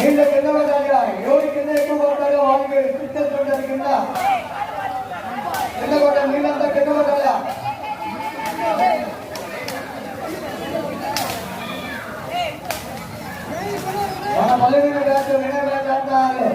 నీళ్ళు కింద పడాలిగా ఎవరి కింద ఎక్కువ పడతారో వాళ్ళకి ఇచ్చేస్తుంటారు కింద కింద పడ్డ నీళ్ళంతా కింద పడాలా మన మళ్ళీ వినయ్ రాజు ఆడతారు